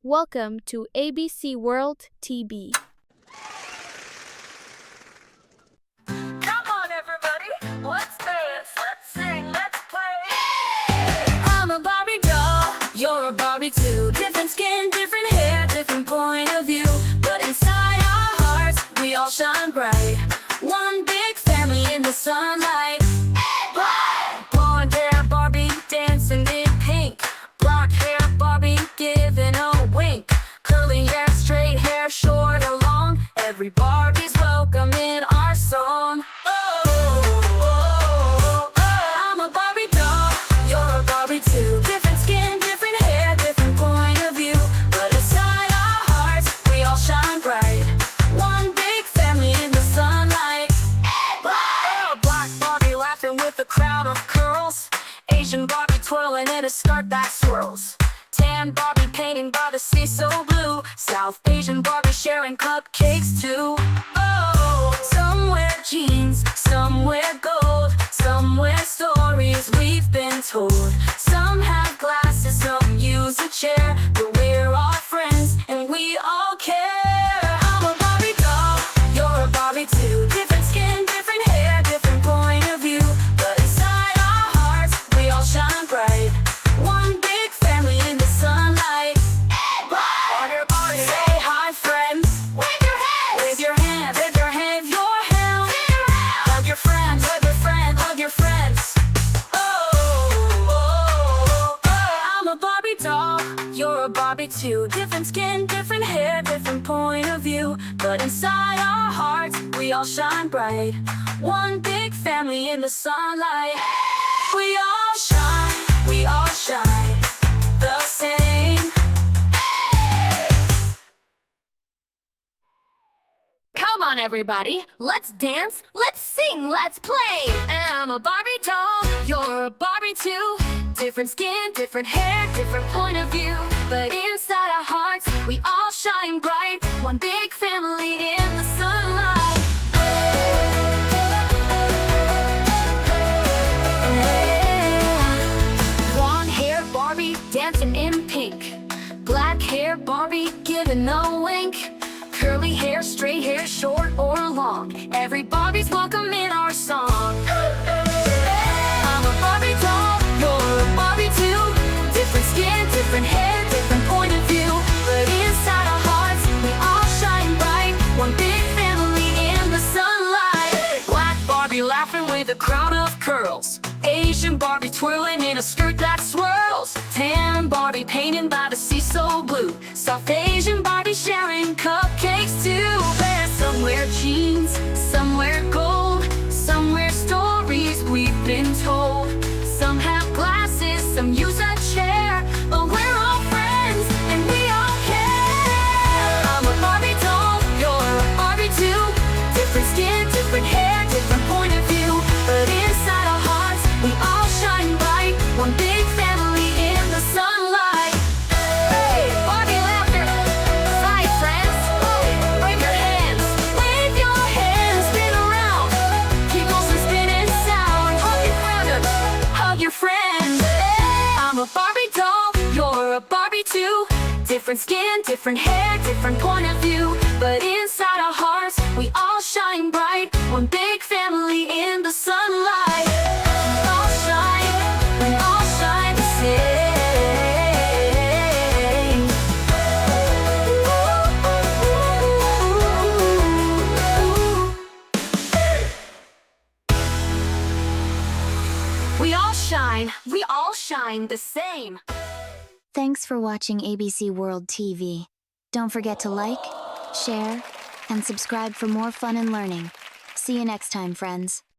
Welcome to ABC World TV. Come on, everybody, let's dance, let's sing, let's play. I'm a Barbie doll, you're a Barbie too. Different skin, different hair, different point of view. But inside our hearts, we all shine bright. One big family in the sunlight. Blonde hair Barbie dancing in pink. Black hair Barbie giving a wink. Curly hair, straight hair, short or long. Every Barbie's welcome in our song. I'm a Barbie doll, you're a Barbie too. Different skin, different hair, different point of view. But inside our hearts, we all shine bright. One big family in the sunlight. Black Barbie laughing with a crown of curls. Asian Barbie twirling in a skirt that swirls. Tan Barbie painting by the sea so blue. South Asian Barbie sharing cupcakes too. Some wear jeans, some wear gold, some wear stories we've been told. Some have glasses, some use a chair, but we're all friends and we all care. I'm a Barbie doll, you're a Barbie too. Different skin, different hair, different point of view. But inside our hearts, we all shine bright. One big family in the sunlight. Say hi, friends. Wave your hands. Wave your hand. Wave your hand. Your hand. Hug your friends. Hug your friend. Hug your friends. I'm a Barbie doll. You're a Barbie too. Different skin, different hair, different point of view. But inside our hearts, we all shine bright. One big family in the sunlight. We all shine. We all shine the same. Come on, everybody, let's dance, let's sing, let's play. I'm a Barbie doll, you're a Barbie too. Different skin, different hair, different point of view. But inside our hearts, we all shine bright. One big family in the sunlight. Blonde hair Barbie dancing in pink. Black hair Barbie giving a wink. Curly hair, straight hair, short or long. Every Barbie's welcome in our song. I'm a Barbie doll, you're a Barbie too. Different skin, different hair, different point of view. But inside our hearts, we all shine bright. One big family in the sunlight. Black Barbie laughing with a crown of curls. Asian Barbie twirling in a skirt that swirls. Tan Barbie painting by the sea so blue. South Asian Barbie sharing cupcakes too. There's some wear jeans, some wear gold, some wear stories we've been told. Some have glasses, some use a chair, but we're all friends and we all care. I'm a Barbie doll, you're a Barbie too. Different skin, different hair, different point of view. But inside our hearts, we all shine bright. One big family in the sunlight. Hey, Barbie laughter. Hi, friends. Wave your hands. Wave your hands. Spin around. Keep motion spinning sound. Hug your friend. Hug your friends. I'm a Barbie doll. You're a Barbie too. Different skin, different hair, different point of view. But inside our hearts, we all shine bright. One big family in the sunlight. We all shine the same. We all shine the same. Thanks for watching ABC World TV. Don't forget to like, share, and subscribe for more fun and learning. See you next time, friends.